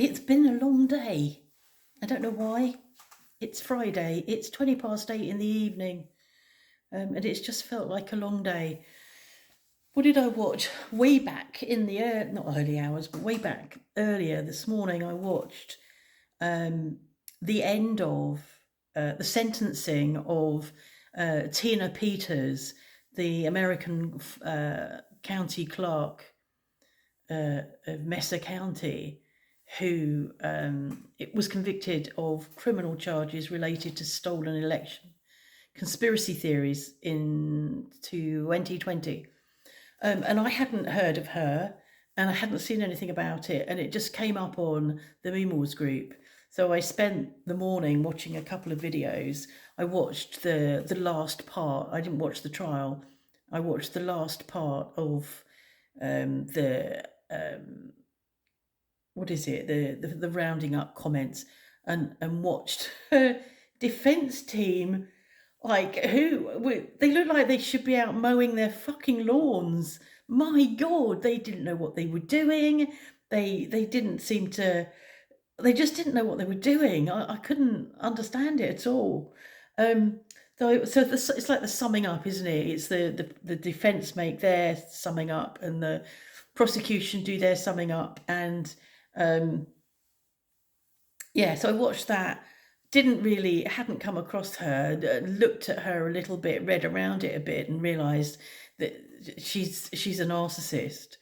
It's been a long day. I don't know why. It's Friday. It's 8:20 in the evening. And it's just felt like a long day. What did I watch? Way back in the, not early hours, but way back earlier this morning, I watched the end of the sentencing of Tina Peters, the American county clerk of Messer County, who it was convicted of criminal charges related to stolen election conspiracy theories in 2020. And I hadn't heard of her and I hadn't seen anything about it, and it just came up on the Meemaw's group. So I spent the morning watching a couple of videos. I watched the last part. I didn't watch the trial. I watched the last part of the what is it, the rounding up comments, and watched her defense team, like, they look like they should be out mowing their fucking lawns. My God, they didn't know what they were doing. They didn't seem to. They just didn't know what they were doing. I couldn't understand it at all. It's like the summing up, isn't it? It's the defense make their summing up, and the prosecution do their summing up, and yeah. So I watched that. Hadn't come across her. Looked at her a little bit, read around it a bit, and realised that she's a narcissist.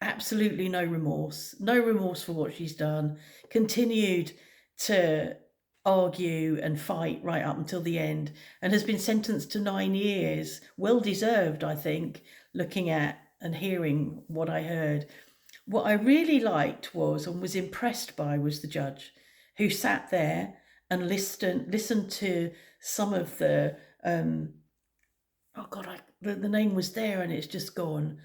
Absolutely no remorse for what she's done. Continued to argue and fight right up until the end, and has been sentenced to 9 years. Well deserved, I think, looking at and hearing what I heard. What I really liked was impressed by was the judge, who sat there and listened to some of the the name was there and it's just gone.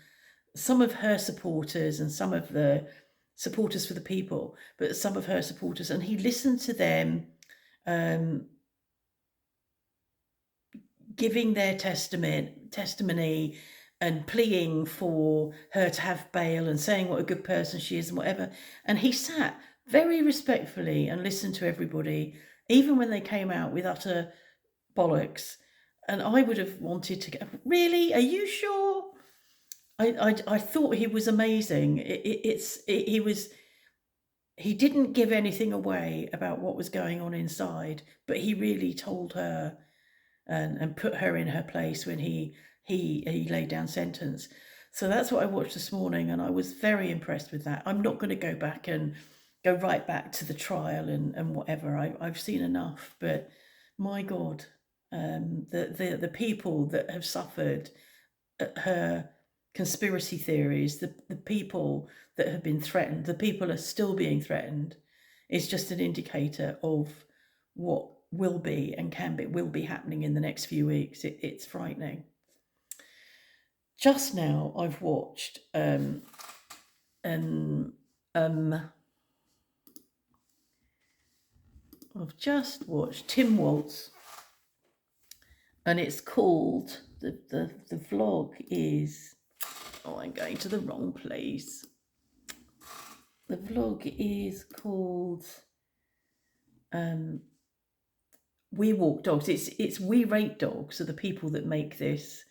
Some of her supporters and some of the supporters for the people, but some of her supporters, and he listened to them giving their testimony and pleading for her to have bail and saying what a good person she is and whatever. And he sat very respectfully and listened to everybody, even when they came out with utter bollocks. And I would have wanted to go, really? Are you sure? I thought he was amazing. He didn't give anything away about what was going on inside, but he really told her and put her in her place when he laid down sentence. So that's what I watched this morning, and I was very impressed with that. I'm not going to go back and go right back to the trial and whatever. I've seen enough, but my God, the people that have suffered at her conspiracy theories, the people that have been threatened, the people are still being threatened, is just an indicator of what will be and will be happening in the next few weeks. It's frightening. Just now I've watched I've just watched Tim Walz, and it's called the vlog is, I'm going to the wrong place. The vlog is called We Walk Dogs. It's We Rate Dogs, so the people that make this,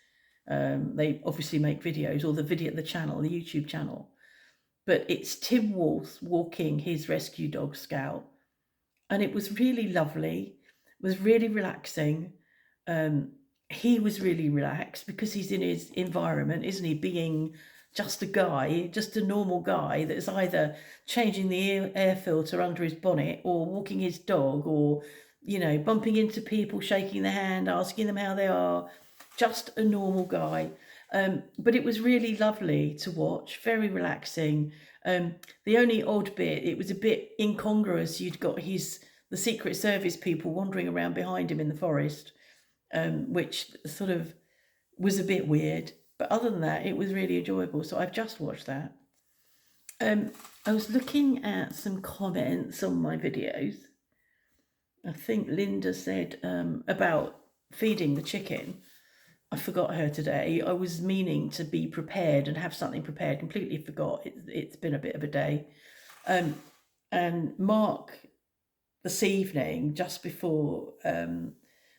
they obviously make videos, or the YouTube channel, but it's Tim Walz walking his rescue dog Scout, and it was really lovely. It was really relaxing. He was really relaxed because he's in his environment, isn't he? Being just a normal guy that's either changing the air filter under his bonnet or walking his dog, or, bumping into people, shaking their hand, asking them how they are. Just a normal guy. But it was really lovely to watch, very relaxing. The only odd bit, it was a bit incongruous. You'd got the Secret Service people wandering around behind him in the forest, which sort of was a bit weird. But other than that, it was really enjoyable. So I've just watched that. I was looking at some comments on my videos. I think Linda said about feeding the chicken. I forgot her today. I was meaning to be prepared and have something prepared. Completely forgot. It's been a bit of a day. And Mark, this evening, just before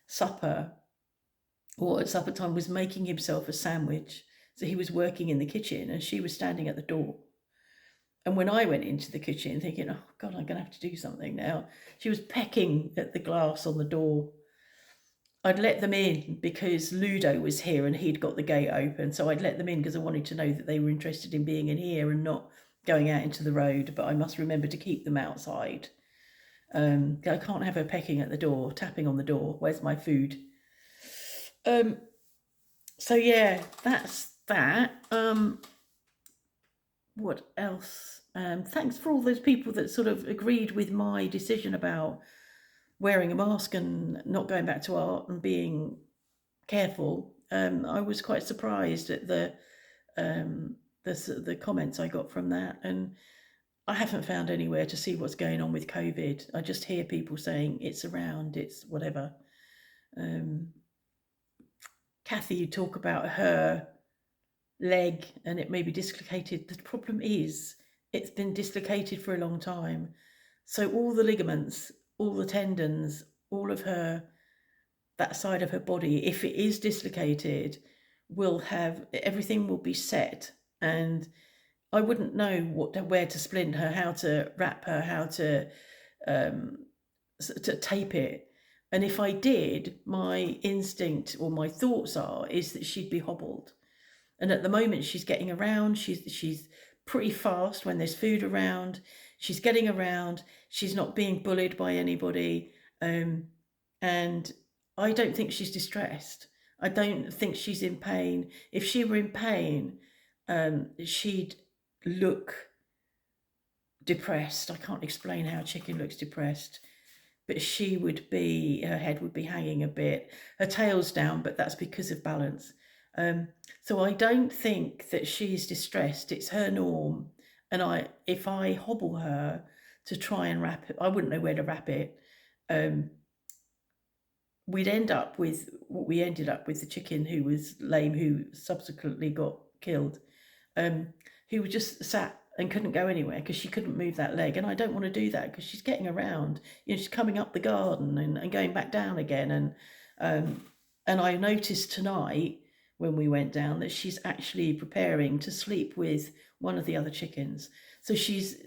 supper, or at supper time, was making himself a sandwich. So he was working in the kitchen and she was standing at the door. And when I went into the kitchen thinking, oh God, I'm going to have to do something now, she was pecking at the glass on the door. I'd let them in because Ludo was here and he'd got the gate open. So I'd let them in because I wanted to know that they were interested in being in here and not going out into the road. But I must remember to keep them outside. I can't have her pecking at the door, tapping on the door. Where's my food? So yeah, that's that. What else? Thanks for all those people that sort of agreed with my decision about wearing a mask and not going back to art and being careful. I was quite surprised at the comments I got from that, and I haven't found anywhere to see what's going on with COVID. I just hear people saying it's around, it's whatever. Kathy, you talk about her leg and it may be dislocated. The problem is it's been dislocated for a long time. So all the ligaments, all the tendons, all of her, that side of her body, if it is dislocated, will have, everything will be set. And I wouldn't know where to splint her, how to wrap her, how to tape it. And if I did, my instinct or my thoughts is that she'd be hobbled. And at the moment she's getting around, she's pretty fast when there's food around, she's getting around, she's not being bullied by anybody. And I don't think she's distressed. I don't think she's in pain. If she were in pain, she'd look depressed. I can't explain how a chicken looks depressed, but she would be, her head would be hanging a bit, her tail's down, but that's because of balance. So I don't think that she's distressed. It's her norm. And if I hobble her to try and wrap it, I wouldn't know where to wrap it. We'd end up with what we ended up with, the chicken who was lame, who subsequently got killed, who just sat and couldn't go anywhere because she couldn't move that leg. And I don't want to do that because she's getting around. She's coming up the garden and going back down again. And I noticed tonight when we went down that she's actually preparing to sleep with one of the other chickens. So she's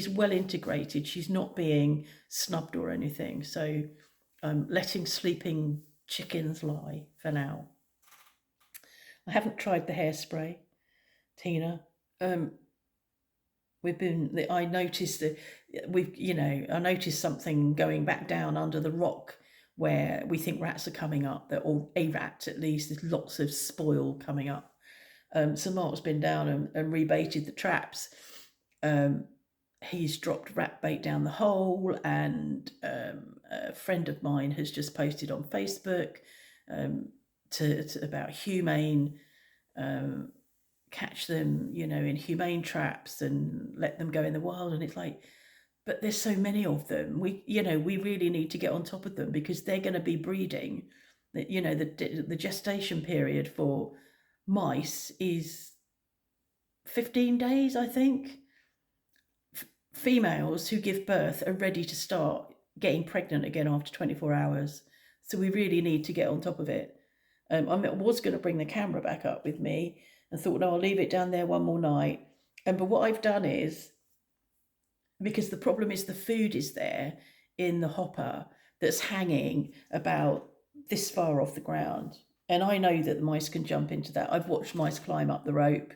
well integrated. She's not being snubbed or anything. So I'm letting sleeping chickens lie for now. I haven't tried the hairspray, Tina. I noticed I noticed something going back down under the rock where we think rats are coming up, or a rat at least. There's lots of spoil coming up. So Mark's been down and rebaited the traps. He's dropped rat bait down the hole, and a friend of mine has just posted on Facebook about humane, catch them, in humane traps and let them go in the wild. And it's like, but there's so many of them. We really need to get on top of them because they're going to be breeding. The gestation period for mice is 15 days, I think. Females who give birth are ready to start getting pregnant again after 24 hours. So we really need to get on top of it. I was going to bring the camera back up with me and thought, no, I'll leave it down there one more night. But what I've done is, because the problem is the food is there in the hopper that's hanging about this far off the ground. And I know that the mice can jump into that. I've watched mice climb up the rope,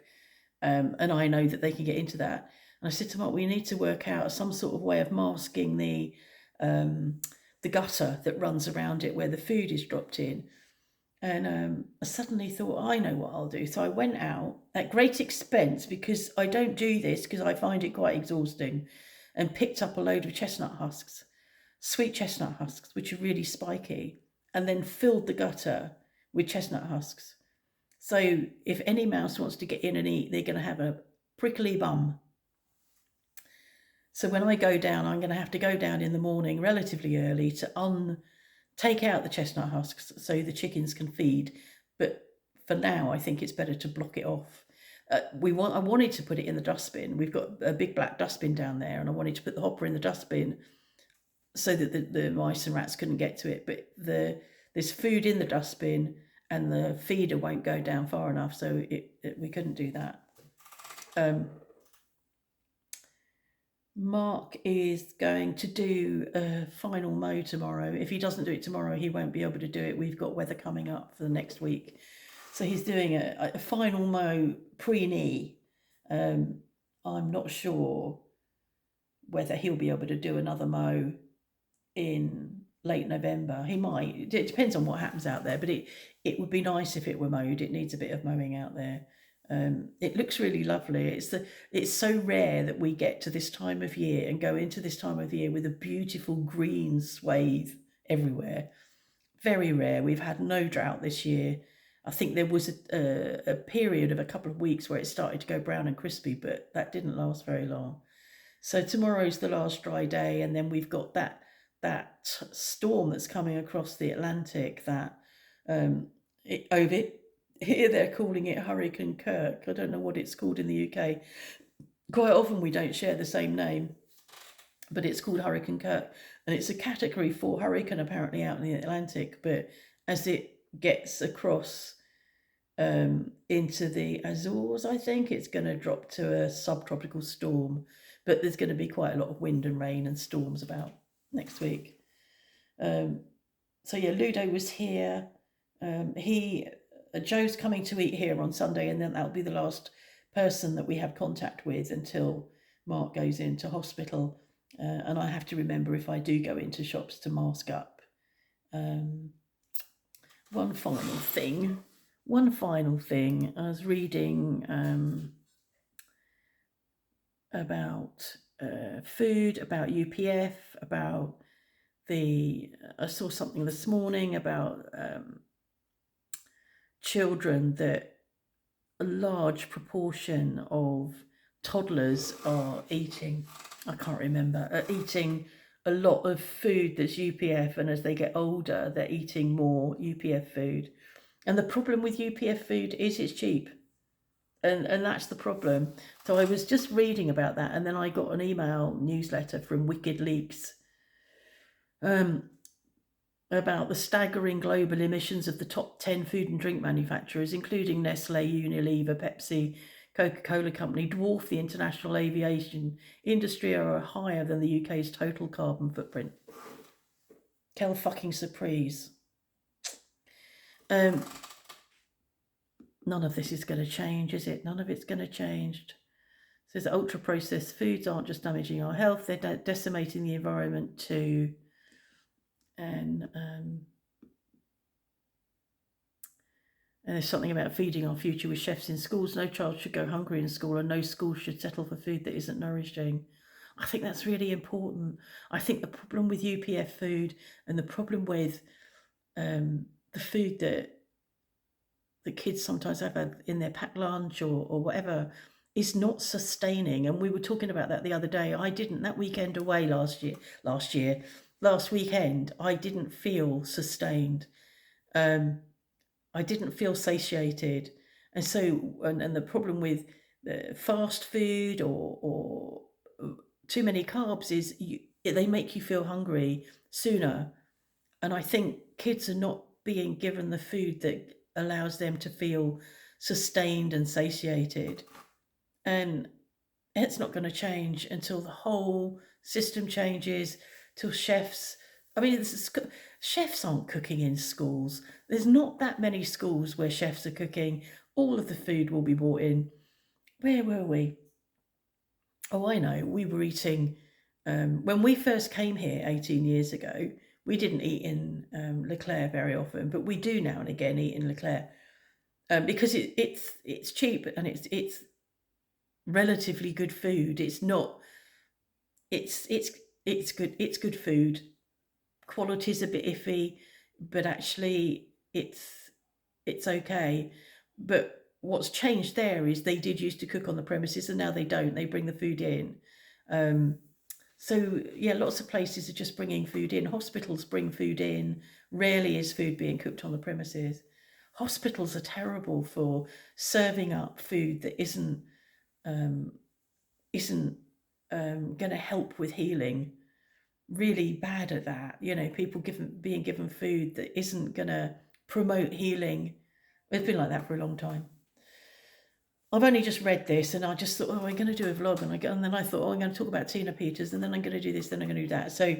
and I know that they can get into that. And I said to Mark, we need to work out some sort of way of masking the gutter that runs around it where the food is dropped in. And I suddenly thought, I know what I'll do. So I went out at great expense, because I don't do this because I find it quite exhausting, and picked up a load of chestnut husks, sweet chestnut husks, which are really spiky, and then filled the gutter with chestnut husks. So if any mouse wants to get in and eat, they're going to have a prickly bum. So when I go down, I'm going to have to go down in the morning relatively early to take out the chestnut husks so the chickens can feed. But for now, I think it's better to block it off. I wanted to put it in the dustbin. We've got a big black dustbin down there, and I wanted to put the hopper in the dustbin so that the mice and rats couldn't get to it. But there's food in the dustbin, and the feeder won't go down far enough, so we couldn't do that. Mark is going to do a final mow tomorrow. If he doesn't do it tomorrow, he won't be able to do it. We've got weather coming up for the next week. So he's doing a final mow pre-knee. I'm not sure whether he'll be able to do another mow in late November. He might. It depends on what happens out there, but it would be nice if it were mowed. It needs a bit of mowing out there. It looks really lovely. It's so rare that we get to this time of year and go into this time of year with a beautiful green swathe everywhere. Very rare. We've had no drought this year. I think there was a period of a couple of weeks where it started to go brown and crispy, but that didn't last very long. So tomorrow's the last dry day, and then we've got that storm that's coming across the Atlantic. Here they're calling it Hurricane Kirk. I don't know what it's called in the UK. Quite often we don't share the same name, but it's called Hurricane Kirk, and it's a Category 4 hurricane apparently out in the Atlantic. But as it gets across into the Azores, I think it's going to drop to a subtropical storm. But there's going to be quite a lot of wind and rain and storms about next week. So yeah, Ludo was here. Joe's coming to eat here on Sunday, and then that'll be the last person that we have contact with until Mark goes into hospital. And I have to remember, if I do go into shops, to mask up. One final thing. I was reading about food, about UPF, I saw something this morning about children, that a large proportion of toddlers are eating, eating a lot of food that's UPF, and as they get older, they're eating more UPF food. And the problem with UPF food is it's cheap. And that's the problem. So I was just reading about that, and then I got an email newsletter from Wicked Leaks about the staggering global emissions of the top 10 food and drink manufacturers, including Nestle, Unilever, Pepsi, Coca-Cola Company, dwarf the international aviation industry, or are higher than the UK's total carbon footprint. Quelle fucking surprise. None of this is going to change, is it? None of it's going to change. It says ultra-processed foods aren't just damaging our health, they're decimating the environment too. And there's something about feeding our future with chefs in schools. No child should go hungry in school, and no school should settle for food that isn't nourishing. I think that's really important. I think the problem with UPF food, and the problem with the food that the kids sometimes have in their packed lunch or whatever, is not sustaining. And we were talking about that the other day. That weekend away last weekend, I didn't feel sustained. I didn't feel satiated. And so, and the problem with fast food or too many carbs is they make you feel hungry sooner. And I think kids are not being given the food that allows them to feel sustained and satiated. And it's not going to change until the whole system changes, till chefs, chefs aren't cooking in schools. There's not that many schools where chefs are cooking. All of the food will be bought in. Where were we? Oh, I know. We were eating, when we first came here 18 years ago, we didn't eat in Leclerc very often, but we do now and again eat in Leclerc because it's cheap and it's relatively good food. It's good food. Quality's a bit iffy, but actually it's okay. But what's changed there is they did used to cook on the premises, and now they don't. They bring the food in. So yeah, lots of places are just bringing food in. Hospitals bring food in. Rarely is food being cooked on the premises. hospitals are terrible for serving up food that isn't going to help with healing. Really bad at that. You know, people being given food that isn't going to promote healing. It's been like that for a long time. I've only just read this and I just thought, oh, I'm going to do a vlog. And then I thought, oh, I'm going to talk about Tina Peters, and then I'm going to do this, then I'm going to do that. So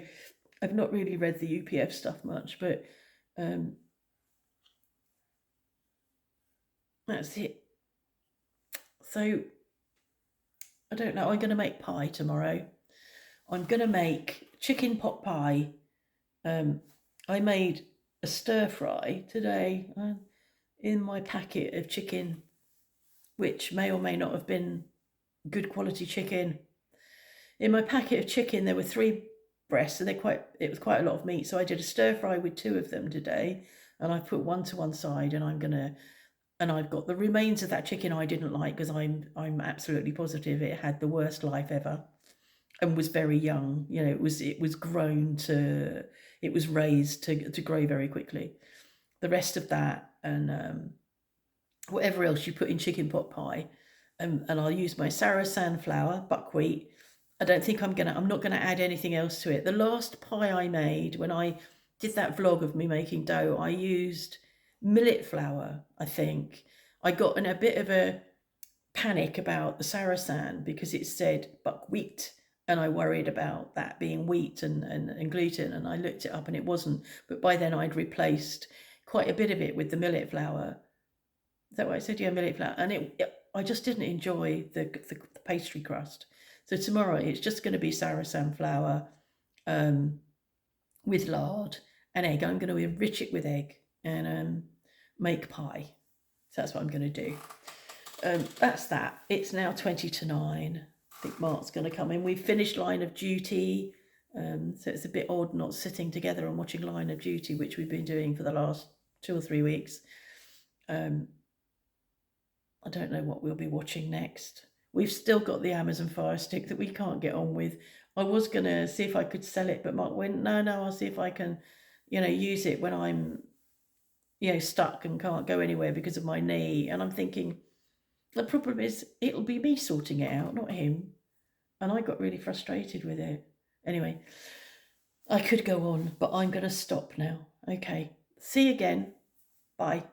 I've not really read the UPF stuff much, but that's it. So I don't know. I'm going to make pie tomorrow. I'm going to make chicken pot pie. I made a stir fry today in my packet of chicken, which may or may not have been good quality chicken. In my packet of chicken, there were 3 breasts, and it was quite a lot of meat. So I did a stir fry with 2 of them today, and I put one to one side, and I've got the remains of that chicken I didn't like, because I'm absolutely positive it had the worst life ever and was very young. You know, it was raised to grow very quickly. The rest of that and whatever else you put in chicken pot pie, and I'll use my sarrasin flour, buckwheat. I don't think I'm not gonna add anything else to it. The last pie I made, when I did that vlog of me making dough, I used millet flour, I think. I got in a bit of a panic about the sarrasin because it said buckwheat, and I worried about that being wheat and gluten, and I looked it up and it wasn't. But by then I'd replaced quite a bit of it with the millet flour. Is that what I said? Yeah, millet flour. And I just didn't enjoy the pastry crust. So tomorrow it's just going to be sarrasin flour with lard and egg. I'm going to enrich it with egg and make pie. So that's what I'm going to do. That's that. It's now 8:50. I think Mark's going to come in. We've finished Line of Duty. So it's a bit odd not sitting together and watching Line of Duty, which we've been doing for the last 2 or 3 weeks. I don't know what we'll be watching next. We've still got the Amazon Fire Stick that we can't get on with. I was going to see if I could sell it, but Mark went, no, I'll see if I can, use it when I'm, stuck and can't go anywhere because of my knee. And I'm thinking, the problem is it'll be me sorting it out, not him. And I got really frustrated with it. Anyway, I could go on, but I'm going to stop now. Okay. See you again. Bye.